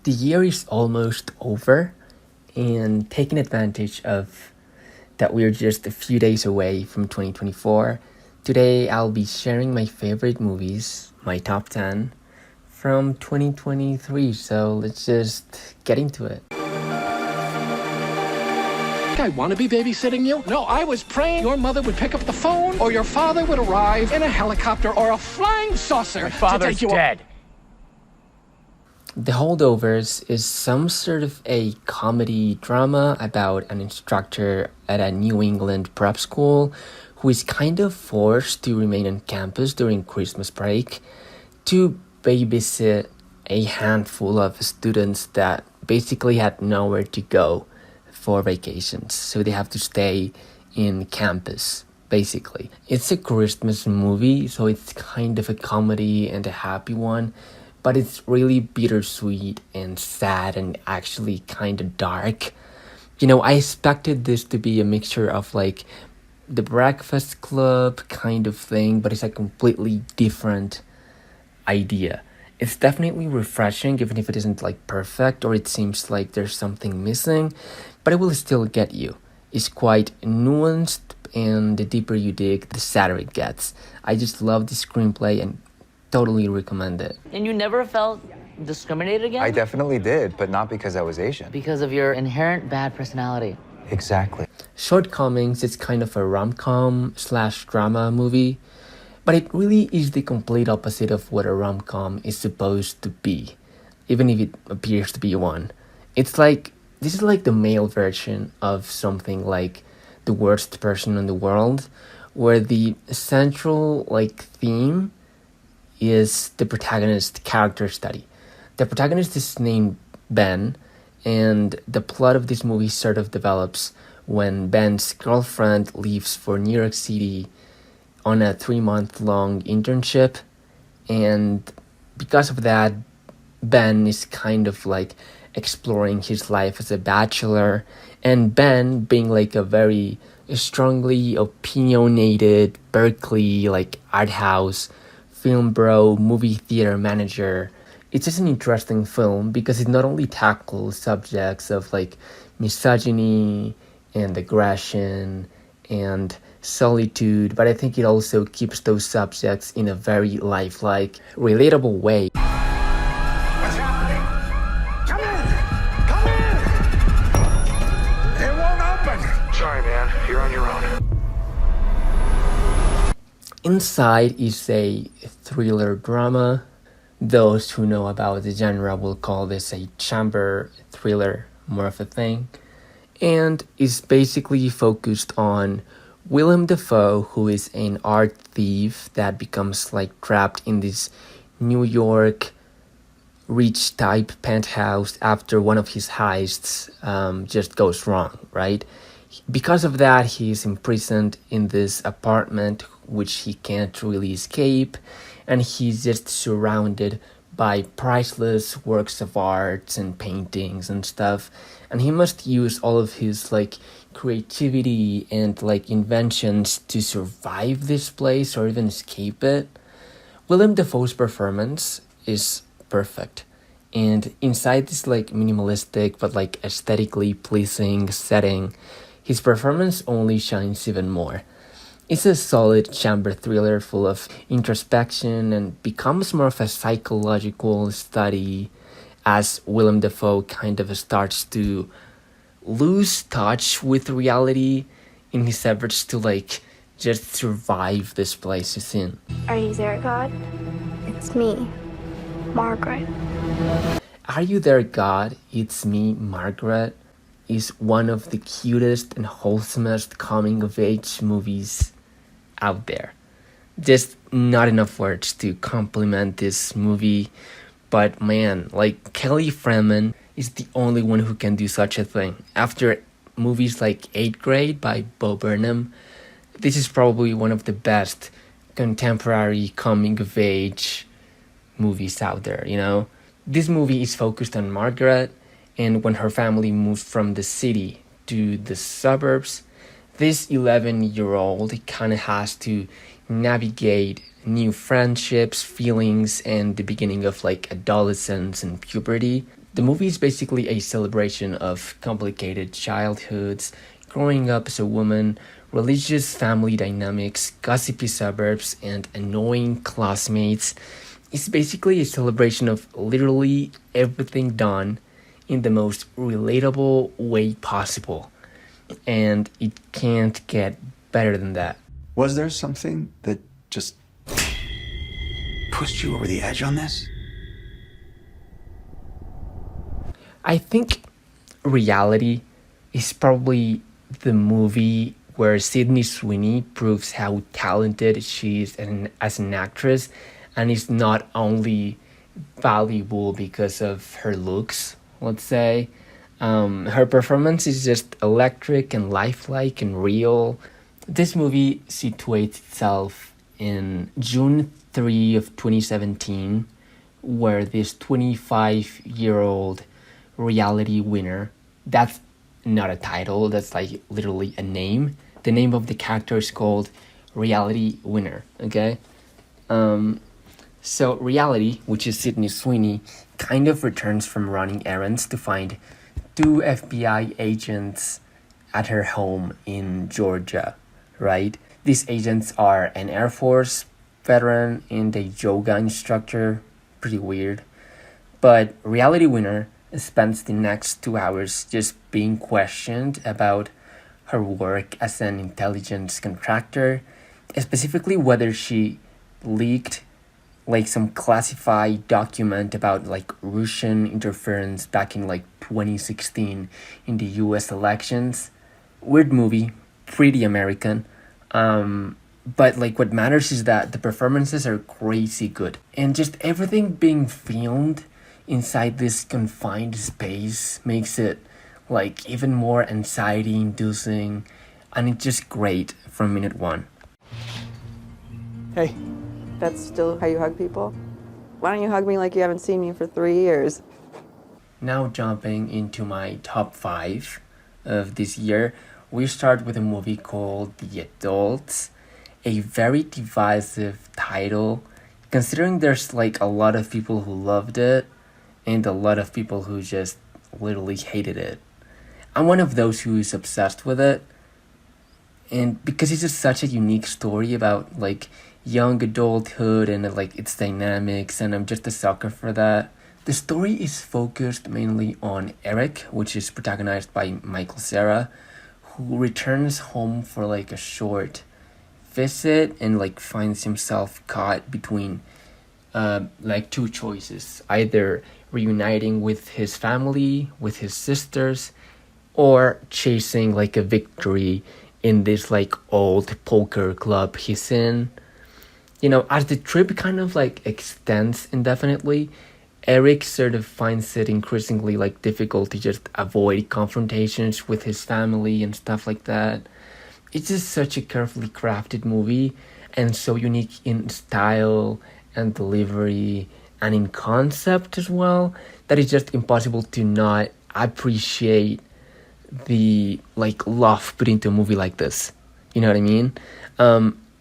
The year is almost over, and taking advantage of that we're just a few days away from 2024, today I'll be sharing my favorite movies, my top 10, from 2023. So let's just get into it. I want to be babysitting you? No, I was praying your mother would pick up the phone or your father would arrive in a helicopter or a flying saucer. My father's dead. The Holdovers is some sort of a comedy drama about an instructor at a New England prep school who is kind of forced to remain on campus during Christmas break to babysit a handful of students that basically had nowhere to go for vacations. So they have to stay in campus, basically. It's a Christmas movie, so it's kind of a comedy and a happy one. But it's really bittersweet and sad and actually kind of dark. I expected this to be a mixture of like the Breakfast Club kind of thing, but it's a completely different idea. It's definitely refreshing, even if it isn't like perfect or it seems like there's something missing, but it will still get you. It's quite nuanced, and the deeper you dig, the sadder it gets. I just love the screenplay and totally recommend it. And you never felt discriminated against? I definitely did, but not because I was Asian. Because of your inherent bad personality. Exactly. Shortcomings is kind of a rom-com/drama movie, but it really is the complete opposite of what a rom-com is supposed to be, even if it appears to be one. This is like the male version of something like The Worst Person in the World, where the central theme is the protagonist's character study. The protagonist is named Ben, and the plot of this movie sort of develops when Ben's girlfriend leaves for New York City on a 3-month-long internship, and because of that, Ben is kind of exploring his life as a bachelor, and Ben, being a very strongly opinionated Berkeley art house film bro, movie theater manager. It's just an interesting film because it not only tackles subjects of misogyny and aggression and solitude, but I think it also keeps those subjects in a very lifelike, relatable way. What's happening? Come in! It won't open! Sorry, man. You're on your own. Inside is a thriller drama. Those who know about the genre will call this a chamber thriller, more of a thing, and is basically focused on Willem Dafoe, who is an art thief that becomes trapped in this New York rich type penthouse after one of his heists just goes wrong, right? Because of that, he is imprisoned in this apartment which he can't really escape, and he's just surrounded by priceless works of art and paintings and stuff, and he must use all of his creativity and inventions to survive this place or even escape it. Willem Dafoe's performance is perfect, and inside this minimalistic but aesthetically pleasing setting, his performance only shines even more. It's a solid chamber thriller full of introspection and becomes more of a psychological study as Willem Dafoe kind of starts to lose touch with reality in his efforts to just survive this place he's in. Are you there, God? It's me, Margaret. Are You There, God? It's Me, Margaret is one of the cutest and wholesomest coming-of-age movies out there. Just not enough words to compliment this movie, but man, Kelly Freeman is the only one who can do such a thing. After movies like 8th Grade by Bo Burnham, this is probably one of the best contemporary coming-of-age movies out there, This movie is focused on Margaret, and when her family moves from the city to the suburbs, this 11-year-old kind of has to navigate new friendships, feelings, and the beginning of adolescence and puberty. The movie is basically a celebration of complicated childhoods, growing up as a woman, religious family dynamics, gossipy suburbs, and annoying classmates. It's basically a celebration of literally everything done in the most relatable way possible. And it can't get better than that. Was there something that just pushed you over the edge on this? I think Reality is probably the movie where Sydney Sweeney proves how talented she is as an actress, and is not only valuable because of her looks, let's say. Her performance is just electric and lifelike and real. This movie situates itself in June 3 of 2017, where this 25-year-old reality winner, that's not a title, that's like literally a name. The name of the character is called Reality Winner, okay? So Reality, which is Sydney Sweeney, kind of returns from running errands to find two FBI agents at her home in Georgia, right? These agents are an Air Force veteran and a yoga instructor. Pretty weird. But Reality Winner spends the next 2 hours just being questioned about her work as an intelligence contractor, specifically whether she leaked like some classified document about like Russian interference back in like 2016 in the US elections. Weird movie, pretty American. But like what matters is that the performances are crazy good. And just everything being filmed inside this confined space makes it like even more anxiety inducing, and it's just great from minute one. Hey. That's still how you hug people? Why don't you hug me like you haven't seen me for 3 years? Now jumping into my top 5 of this year, we start with a movie called The Adults, a very divisive title, considering there's like a lot of people who loved it and a lot of people who just literally hated it. I'm one of those who is obsessed with it, and because it's just such a unique story about like young adulthood and like its dynamics, and I'm just a sucker for that. The story is focused mainly on Eric, which is protagonized by Michael Cera, who returns home for like a short visit and like finds himself caught between like two choices, either reuniting with his family, with his sisters, or chasing like a victory in this like old poker club he's in. You know, as the trip kind of like extends indefinitely, Eric sort of finds it increasingly like difficult to just avoid confrontations with his family and stuff like that. It's just such a carefully crafted movie, and so unique in style and delivery and in concept as well, that it's just impossible to not appreciate the like love put into a movie like this. You know what I mean?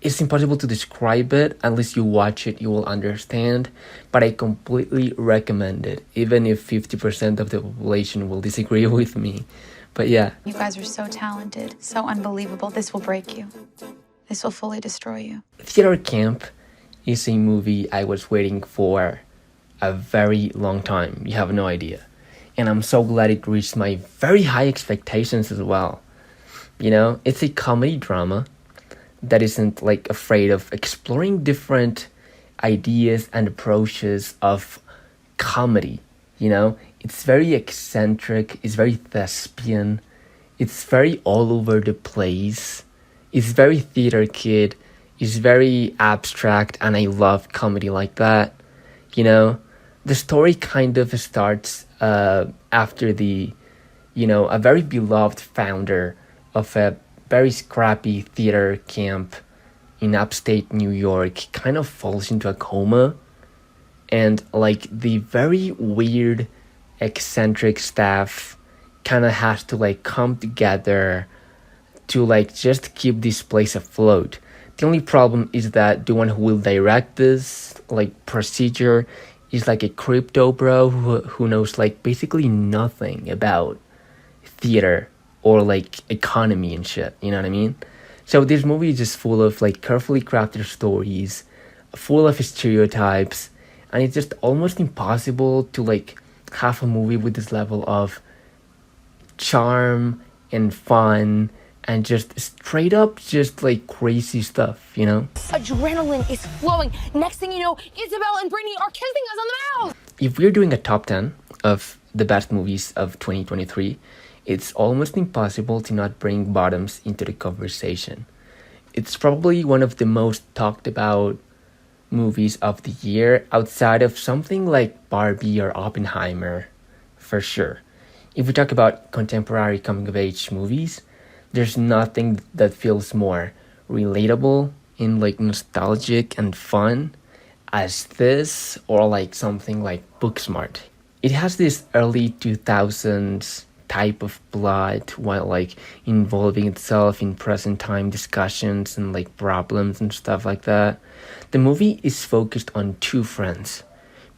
It's impossible to describe it. Unless you watch it, you will understand. But I completely recommend it, even if 50% of the population will disagree with me. But yeah. You guys are so talented, so unbelievable. This will break you. This will fully destroy you. Theater Camp is a movie I was waiting for a very long time. You have no idea. And I'm so glad it reached my very high expectations as well. You know, it's a comedy drama that isn't like afraid of exploring different ideas and approaches of comedy. You know, it's very eccentric, it's very thespian, it's very all over the place, it's very theater kid, it's very abstract, and I love comedy like that. You know, the story kind of starts after the, you know, a very beloved founder of a very scrappy theater camp in upstate New York kind of falls into a coma, and like the very weird eccentric staff kind of has to like come together to like just keep this place afloat. The only problem is that the one who will direct this like procedure He's like a crypto bro who knows like basically nothing about theater or like economy and shit, you know what I mean? So this movie is just full of like carefully crafted stories, full of stereotypes, and it's just almost impossible to like have a movie with this level of charm and fun and just straight up just like crazy stuff, you know? Adrenaline is flowing. Next thing you know, Isabel and Brittany are kissing us on the mouth. If we're doing a top 10 of the best movies of 2023, it's almost impossible to not bring Bottoms into the conversation. It's probably one of the most talked about movies of the year outside of something like Barbie or Oppenheimer, for sure. If we talk about contemporary coming-of-age movies, there's nothing that feels more relatable and like nostalgic and fun as this, or like something like Booksmart. It has this early 2000s type of plot while like involving itself in present time discussions and like problems and stuff like that. The movie is focused on two friends,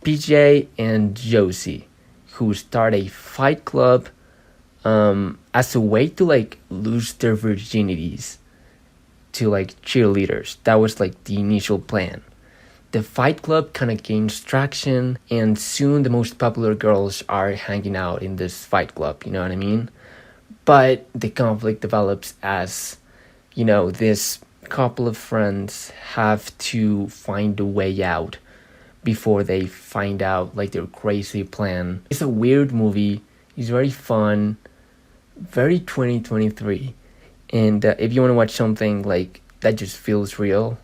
PJ and Josie, who start a fight club as a way to like lose their virginities to like cheerleaders. That was like the initial plan. The fight club kind of gains traction, and soon the most popular girls are hanging out in this fight club, you know what I mean? But the conflict develops as, you know, this couple of friends have to find a way out before they find out like their crazy plan. It's a weird movie. It's very fun, very 2023. And if you want to watch something like that just feels real,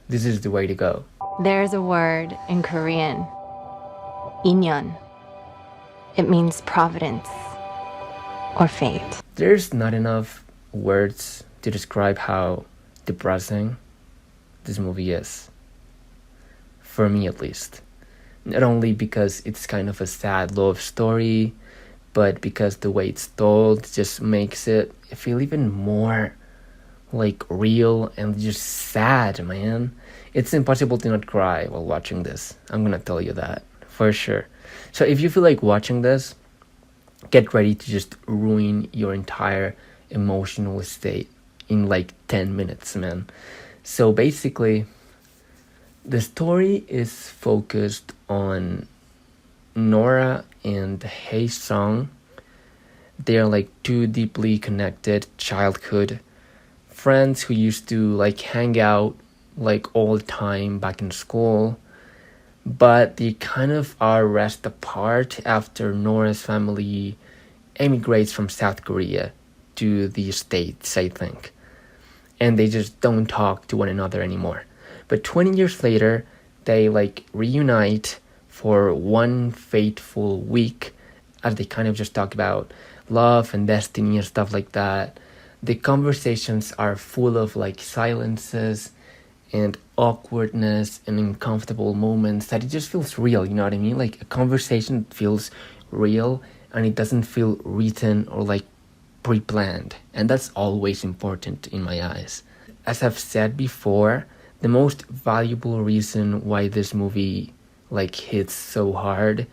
this is the way to go. There's a word in Korean, inyeon. It means providence or fate. There's not enough words to describe how depressing this movie is. For me at least. Not only because it's kind of a sad love story, but because the way it's told just makes it feel even more like real and just sad, man. It's impossible to not cry while watching this. I'm gonna tell you that for sure. So if you feel like watching this, get ready to just ruin your entire emotional state in like 10 minutes, man. So basically, the story is focused on Nora and Hae Sung. They are like two deeply connected childhood friends who used to like hang out like all the time back in school, but they kind of are rest apart after Nora's family emigrates from South Korea to the States, I think, and they just don't talk to one another anymore. But 20 years later, they like reunite for one fateful week as they kind of just talk about love and destiny and stuff like that. The conversations are full of like silences and awkwardness and uncomfortable moments that it just feels real, you know what I mean? Like a conversation feels real and it doesn't feel written or like pre-planned, and that's always important in my eyes. As I've said before, the most valuable reason why this movie like hits so hard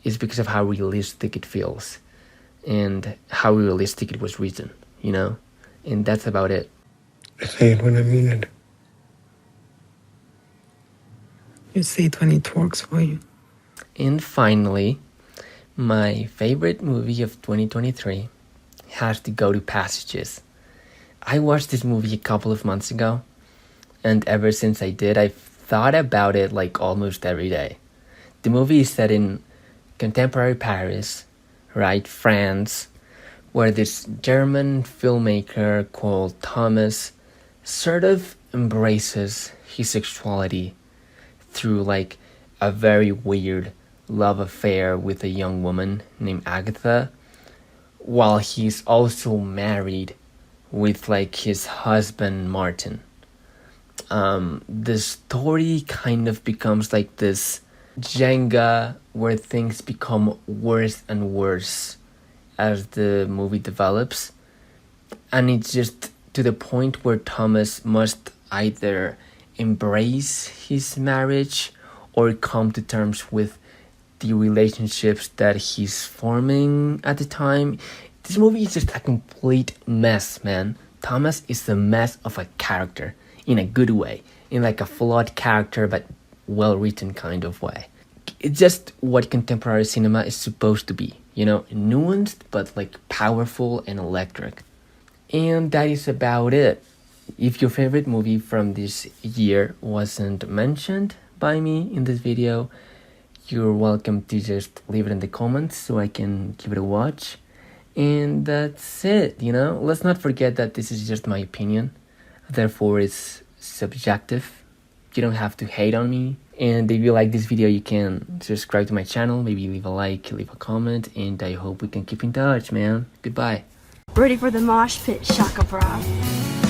is because of how realistic it feels and how realistic it was written, you know? And that's about it. I say it when I mean it. You say it when it works for you. And finally, my favorite movie of 2023 has to go to Passages. I watched this movie a couple of months ago, and ever since I did, I've thought about it like almost every day. The movie is set in contemporary Paris, right, France, where this German filmmaker called Thomas sort of embraces his sexuality through like a very weird love affair with a young woman named Agatha, while he's also married with like his husband Martin. The story kind of becomes like this Jenga where things become worse and worse as the movie develops, and it's just to the point where Thomas must either embrace his marriage or come to terms with the relationships that he's forming at the time. This movie is just a complete mess, man. Thomas is a mess of a character, in a good way, in like a flawed character but well-written kind of way. It's just what contemporary cinema is supposed to be, you know, nuanced but like powerful and electric. And that is about it. If your favorite movie from this year wasn't mentioned by me in this video, you're welcome to just leave it in the comments so I can give it a watch. And that's it, you know? Let's not forget that this is just my opinion. Therefore, it's subjective. You don't have to hate on me. And if you like this video, you can subscribe to my channel. Maybe leave a like, leave a comment. And I hope we can keep in touch, man. Goodbye. Ready for the mosh pit, Shaka Bra.